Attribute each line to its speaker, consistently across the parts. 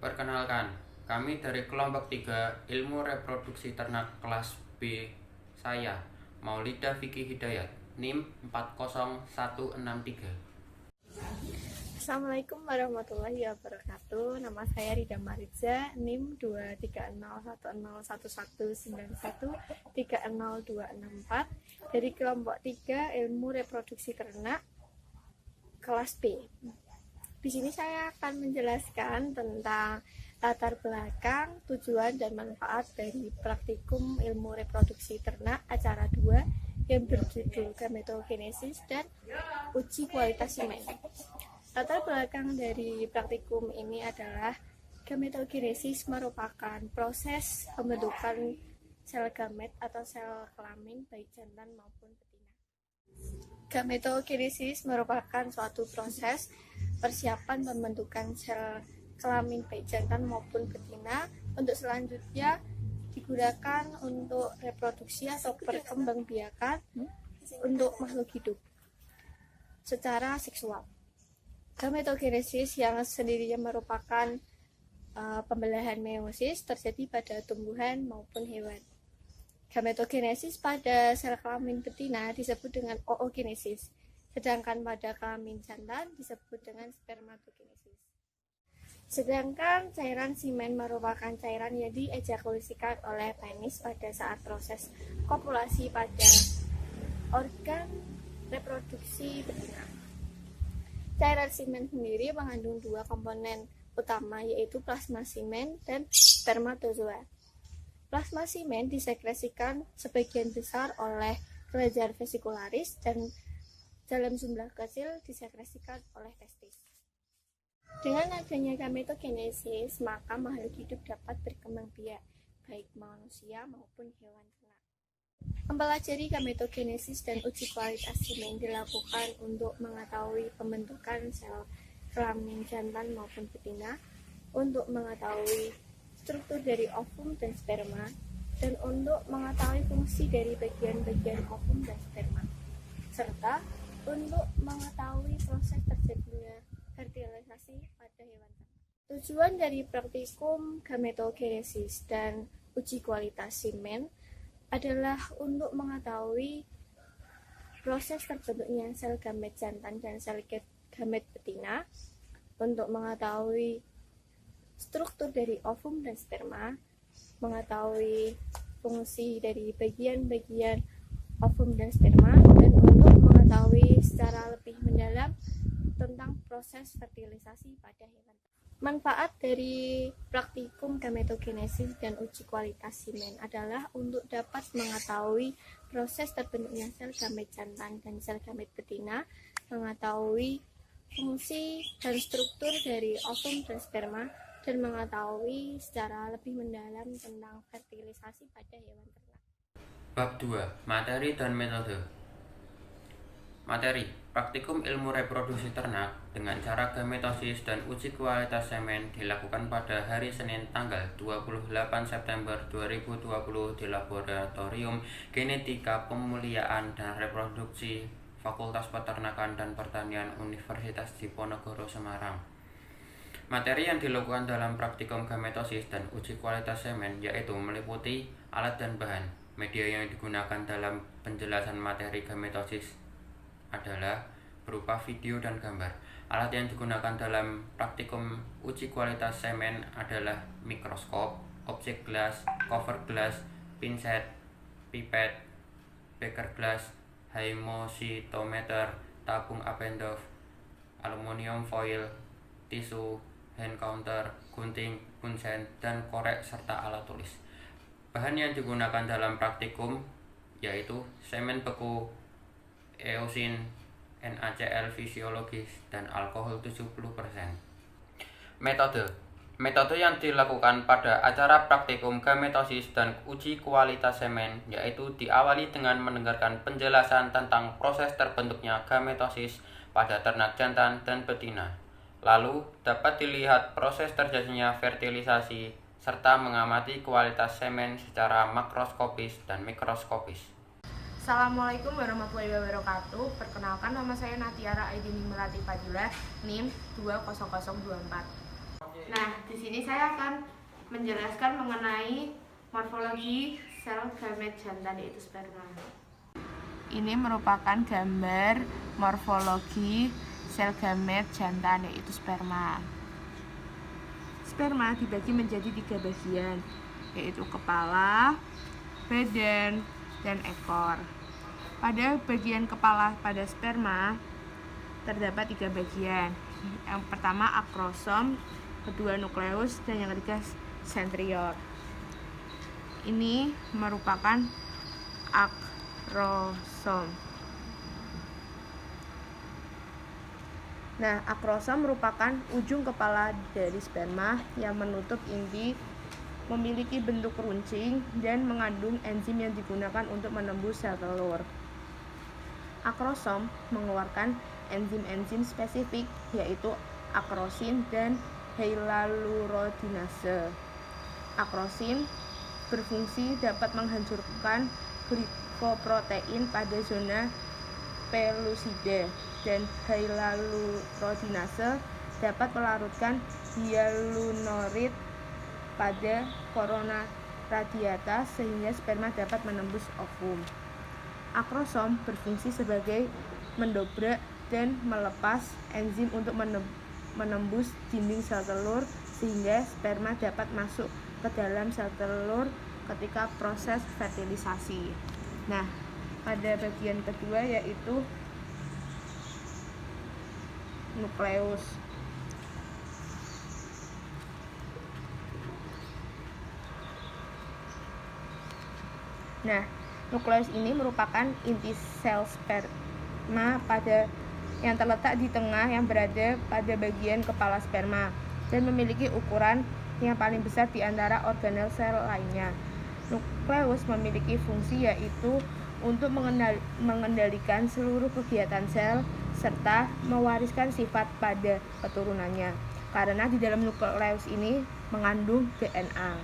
Speaker 1: Perkenalkan, kami dari kelompok 3 Ilmu Reproduksi Ternak kelas B. Saya, Maulida Vicky Hidayat, NIM 40163.
Speaker 2: Assalamualaikum warahmatullahi wabarakatuh. Nama saya Rida Mariza, NIM 230101191302664 dari kelompok 3 Ilmu Reproduksi Ternak kelas B. Di sini saya akan menjelaskan tentang latar belakang, tujuan, dan manfaat dari praktikum ilmu reproduksi ternak acara 2 yang berjudul gametogenesis dan uji kualitas semen. Latar belakang dari praktikum ini adalah gametogenesis merupakan proses pembentukan sel gamet atau sel kelamin baik jantan maupun betina. Gametogenesis merupakan suatu proses persiapan pembentukan sel kelamin baik jantan maupun betina untuk selanjutnya digunakan untuk reproduksi atau perkembangbiakan untuk makhluk hidup secara seksual. Gametogenesis yang sendirinya merupakan pembelahan meiosis terjadi pada tumbuhan maupun hewan. Gametogenesis pada sel kelamin betina disebut dengan oogenesis, sedangkan pada kelamin jantan disebut dengan spermatogenesis. Sedangkan cairan semen merupakan cairan yang diejakulasikan oleh penis pada saat proses kopulasi pada organ reproduksi betina. Cairan semen sendiri mengandung dua komponen utama, yaitu plasma semen dan spermatozoa. Plasma semen disekresikan sebagian besar oleh kelenjar vesikularis dan dalam jumlah kecil disekresikan oleh testis. Dengan adanya gametogenesis, maka makhluk hidup dapat berkembang biak, baik manusia maupun hewan ternak. Mempelajari gametogenesis dan uji kualitas semen dilakukan untuk mengetahui pembentukan sel kelamin jantan maupun betina, untuk mengetahui struktur dari ovum dan sperma, dan untuk mengetahui fungsi dari bagian-bagian ovum dan sperma, serta untuk mengetahui proses terjadinya fertilisasi pada hewan ternak. Tujuan dari praktikum gametogenesis dan uji kualitas semen adalah untuk mengetahui proses terbentuknya sel gamet jantan dan sel gamet betina, untuk mengetahui struktur dari ovum dan sperma, mengetahui fungsi dari bagian-bagian ovum dan sperma, dan untuk mengetahui secara lebih mendalam tentang proses fertilisasi pada hewan. Manfaat dari praktikum gametogenesis dan uji kualitas semen adalah untuk dapat mengetahui proses terbentuknya sel gamet jantan dan sel gamet betina, mengetahui fungsi dan struktur dari ovum dan sperma, dan mengetahui secara lebih mendalam tentang fertilisasi pada hewan ternak.
Speaker 1: Bab 2. Materi dan metode. Materi: praktikum ilmu reproduksi ternak dengan cara gametosis dan uji kualitas semen dilakukan pada hari Senin tanggal 28 September 2020 di Laboratorium Genetika Pemuliaan dan Reproduksi Fakultas Peternakan dan Pertanian Universitas Diponegoro Semarang. Materi yang dilakukan dalam praktikum gametosis dan uji kualitas semen yaitu meliputi alat dan bahan. Media yang digunakan dalam penjelasan materi gametosis adalah berupa video dan gambar. Alat yang digunakan dalam praktikum uji kualitas semen adalah mikroskop, objek gelas, cover gelas, pinset, pipet, beker gelas, hemositometer, tabung Appendorf, aluminium foil, tisu, hand counter, gunting, bunsen, dan korek serta alat tulis. Bahan yang digunakan dalam praktikum yaitu semen beku, eosin, NaCl fisiologis, dan alkohol 70%. Metode yang dilakukan pada acara praktikum gametosis dan uji kualitas semen yaitu diawali dengan mendengarkan penjelasan tentang proses terbentuknya gametosis pada ternak jantan dan betina. Lalu dapat dilihat proses terjadinya fertilisasi serta mengamati kualitas semen secara makroskopis dan mikroskopis.
Speaker 3: Assalamualaikum warahmatullahi wabarakatuh. Perkenalkan, nama saya Natiara Aidini Melati Fadila, NIM 20024. Nah, di sini saya akan menjelaskan mengenai morfologi sel gamet jantan yaitu sperma. Ini merupakan gambar morfologi sel gamet jantan yaitu sperma. Sperma dibagi menjadi 3 bagian, yaitu kepala, badan, dan ekor. Pada bagian kepala pada sperma terdapat 3 bagian. Yang pertama akrosom, kedua nukleus, dan yang ketiga sentriol. Ini merupakan akrosom. Nah, akrosom merupakan ujung kepala dari sperma yang menutup inti, memiliki bentuk runcing, dan mengandung enzim yang digunakan untuk menembus sel telur. Akrosom mengeluarkan enzim-enzim spesifik, yaitu akrosin dan hyaluronidase. Akrosin berfungsi dapat menghancurkan glikoprotein pada zona pelusida, dan hyaluronidase dapat melarutkan hyaluronoid pada korona radiata sehingga sperma dapat menembus ovum. Akrosom berfungsi sebagai mendobrak dan melepas enzim untuk menembus dinding sel telur sehingga sperma dapat masuk ke dalam sel telur ketika proses fertilisasi. Nah, pada bagian kedua yaitu nukleus. Nah, nukleus ini merupakan inti sel sperma yang terletak di tengah yang berada pada bagian kepala sperma dan memiliki ukuran yang paling besar di antara organel sel lainnya. Nukleus memiliki fungsi yaitu untuk mengendalikan seluruh kegiatan sel serta mewariskan sifat pada keturunannya, karena di dalam nukleus ini mengandung DNA.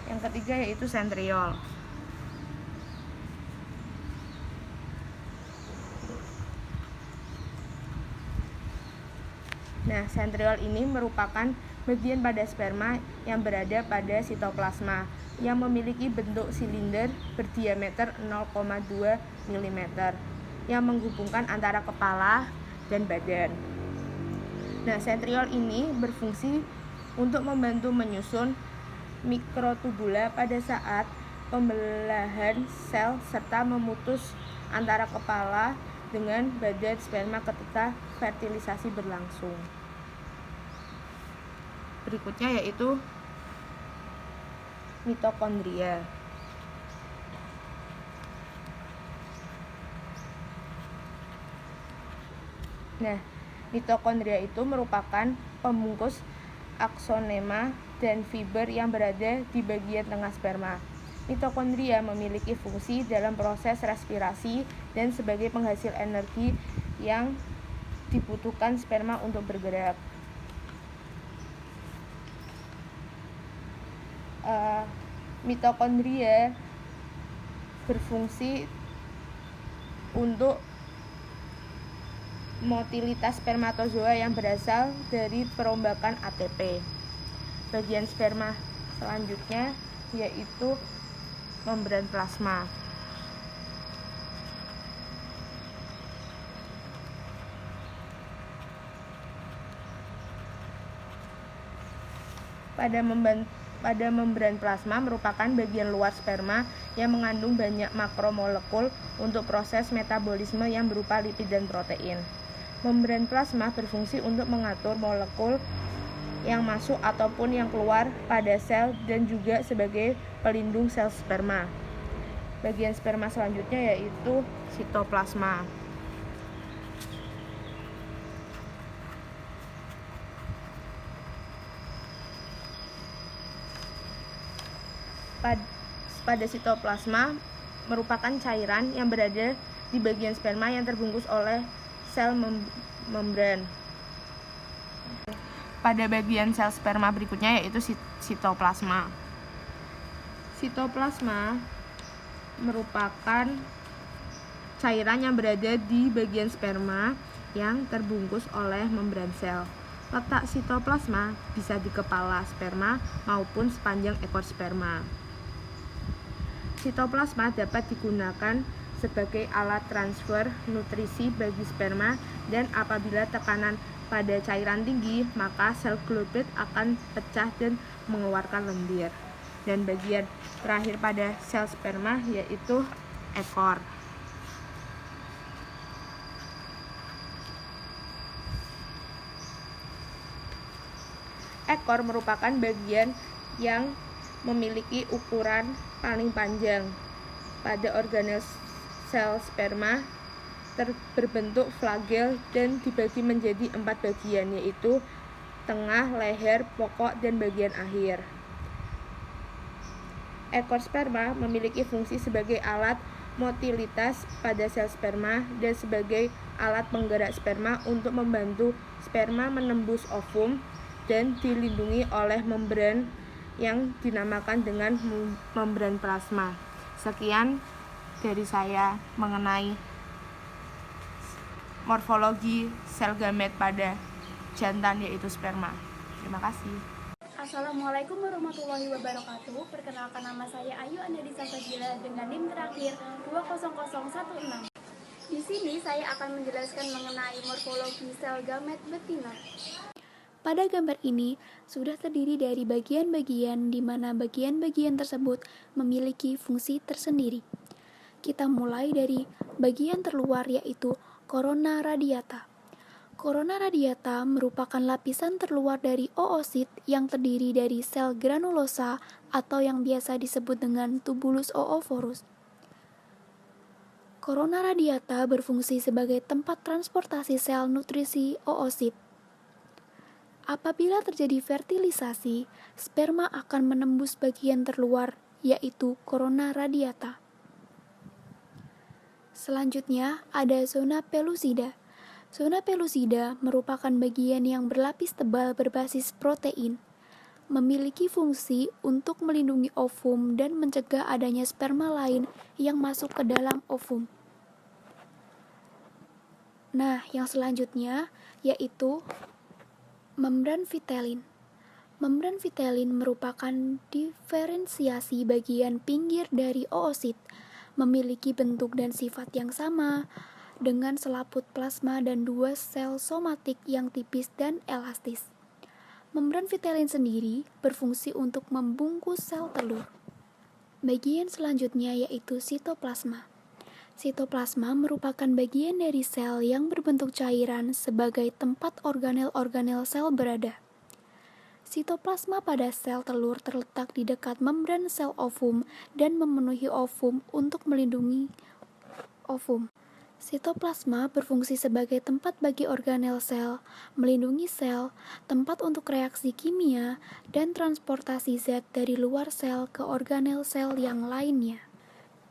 Speaker 3: Yang ketiga yaitu sentriol. Nah, sentriol ini merupakan bagian pada sperma yang berada pada sitoplasma yang memiliki bentuk silinder berdiameter 0,2 mm yang menghubungkan antara kepala dan badan. Nah, sentriol ini berfungsi untuk membantu menyusun mikrotubula pada saat pembelahan sel serta memutus antara kepala dengan badan sperma ketika fertilisasi berlangsung. Berikutnya yaitu mitokondria. Nah, mitokondria itu merupakan pembungkus aksonema dan fiber yang berada di bagian tengah sperma. Mitokondria memiliki fungsi dalam proses respirasi dan sebagai penghasil energi yang dibutuhkan sperma untuk bergerak. Mitokondria berfungsi untuk motilitas spermatozoa yang berasal dari perombakan ATP. Bagian sperma selanjutnya yaitu membran plasma. Pada membran plasma merupakan bagian luar sperma yang mengandung banyak makromolekul untuk proses metabolisme yang berupa lipid dan protein. Membran plasma berfungsi untuk mengatur molekul yang masuk ataupun yang keluar pada sel dan juga sebagai pelindung sel sperma. Bagian sperma selanjutnya yaitu sitoplasma. Pada sitoplasma merupakan cairan yang berada di bagian sperma yang terbungkus oleh sel membran. Pada bagian sel sperma berikutnya yaitu sitoplasma. Sitoplasma merupakan cairan yang berada di bagian sperma yang terbungkus oleh membran sel. Letak sitoplasma bisa di kepala sperma maupun sepanjang ekor sperma. Sitoplasma dapat digunakan sebagai alat transfer nutrisi bagi sperma, dan apabila tekanan pada cairan tinggi, maka sel globule akan pecah dan mengeluarkan lendir. Dan bagian terakhir pada sel sperma yaitu ekor. Ekor merupakan bagian yang memiliki ukuran paling panjang pada organel sel sperma, berbentuk flagel dan dibagi menjadi 4 bagian, yaitu tengah, leher, pokok, dan bagian akhir. Ekor sperma memiliki fungsi sebagai alat motilitas pada sel sperma dan sebagai alat penggerak sperma untuk membantu sperma menembus ovum, dan dilindungi oleh membran yang dinamakan dengan membran plasma. Sekian dari saya mengenai morfologi sel gamet pada jantan yaitu sperma. Terima kasih.
Speaker 4: Assalamualaikum warahmatullahi wabarakatuh. Perkenalkan, nama saya Ayu Andadisa Fadila dengan NIM terakhir 20016. Di sini saya akan menjelaskan mengenai morfologi sel gamet betina. Pada gambar ini sudah terdiri dari bagian-bagian di mana bagian-bagian tersebut memiliki fungsi tersendiri. Kita mulai dari bagian terluar yaitu corona radiata. Corona radiata merupakan lapisan terluar dari oosit yang terdiri dari sel granulosa atau yang biasa disebut dengan tubulus oophorus. Corona radiata berfungsi sebagai tempat transportasi sel nutrisi oosit. Apabila terjadi fertilisasi, sperma akan menembus bagian terluar, yaitu corona radiata. Selanjutnya ada zona pellucida. Zona pellucida merupakan bagian yang berlapis tebal berbasis protein, memiliki fungsi untuk melindungi ovum dan mencegah adanya sperma lain yang masuk ke dalam ovum. Nah, yang selanjutnya yaitu membran vitelin. Membran vitelin merupakan diferensiasi bagian pinggir dari oosit, memiliki bentuk dan sifat yang sama, dengan selaput plasma dan 2 sel somatik yang tipis dan elastis. Membran vitelin sendiri berfungsi untuk membungkus sel telur. Bagian selanjutnya yaitu sitoplasma. Sitoplasma merupakan bagian dari sel yang berbentuk cairan sebagai tempat organel-organel sel berada. Sitoplasma pada sel telur terletak di dekat membran sel ovum dan memenuhi ovum untuk melindungi ovum. Sitoplasma berfungsi sebagai tempat bagi organel sel, melindungi sel, tempat untuk reaksi kimia, dan transportasi zat dari luar sel ke organel sel yang lainnya.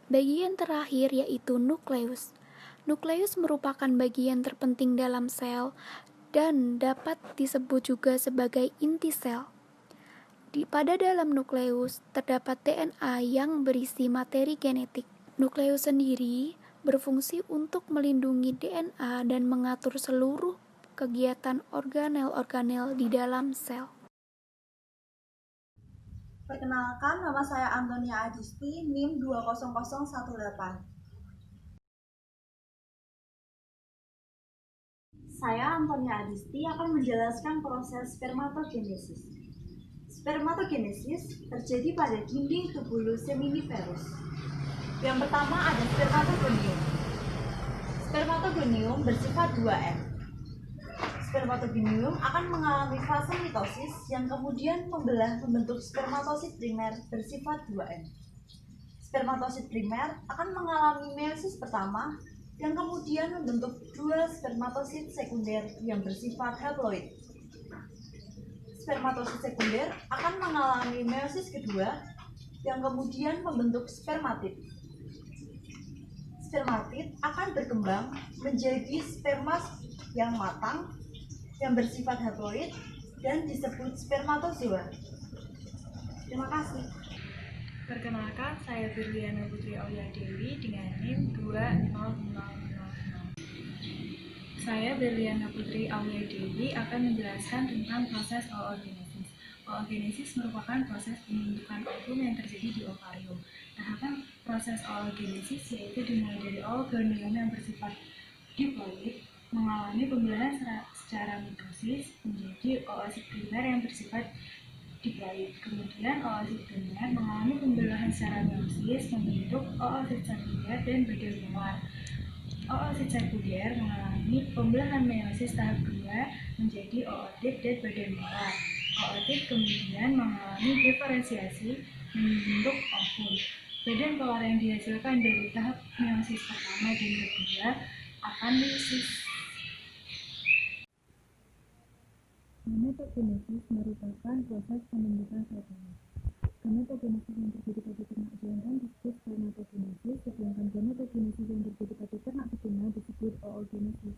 Speaker 4: Bagian terakhir yaitu nukleus. Nukleus merupakan bagian terpenting dalam sel dan dapat disebut juga sebagai inti sel. Pada dalam nukleus terdapat DNA yang berisi materi genetik. Nukleus sendiri berfungsi untuk melindungi DNA dan mengatur seluruh kegiatan organel-organel di dalam sel.
Speaker 5: Perkenalkan, nama saya Antonia Adisti, NIM 20018. Saya Antonia Adisti akan menjelaskan proses spermatogenesis. Spermatogenesis terjadi pada dinding tubulus seminiferus. Yang pertama ada spermatogonium. Spermatogonium bersifat 2M. Spermatogonium akan mengalami fase mitosis yang kemudian membentuk spermatosit primer bersifat 2M. Spermatosit primer akan mengalami meiosis pertama yang kemudian membentuk 2 spermatosit sekunder yang bersifat haploid. Spermatosit sekunder akan mengalami meiosis kedua yang kemudian membentuk spermatid. Spermatid akan berkembang menjadi sperma yang matang yang bersifat haploid dan disebut spermatozoa. Terima kasih.
Speaker 6: Perkenalkan, saya Firliana Putri Aulia Dewi dengan NIM 20000. Saya Berliana Putri Aulia Dewi akan menjelaskan tentang proses oogenesis. Oogenesis merupakan proses pembentukan ovum yang terjadi di ovarium. Tahapan proses oogenesis yaitu dimulai dari ooganium yang bersifat diploid mengalami pembelahan secara mitosis menjadi oosit primer yang bersifat diploid. Kemudian oosit primer mengalami pembelahan secara meiosis membentuk oosit sekunder dan badan molar. Oosit sekunder mengalami pembelahan meiosis tahap 2 menjadi ootit dan badan molar. Ootit kemudian mengalami diferensiasi membentuk ovum. Badan polar yang dihasilkan dari tahap meiosis pertama dan kedua akan disis. Gametogenesis merupakan proses pembentukan sel telur. Gametogenesis yang terjadi pada ternak jantan disebut spermatogenesis, sedangkan gametogenesis yang terjadi pada ternak betina disebut oogenesis.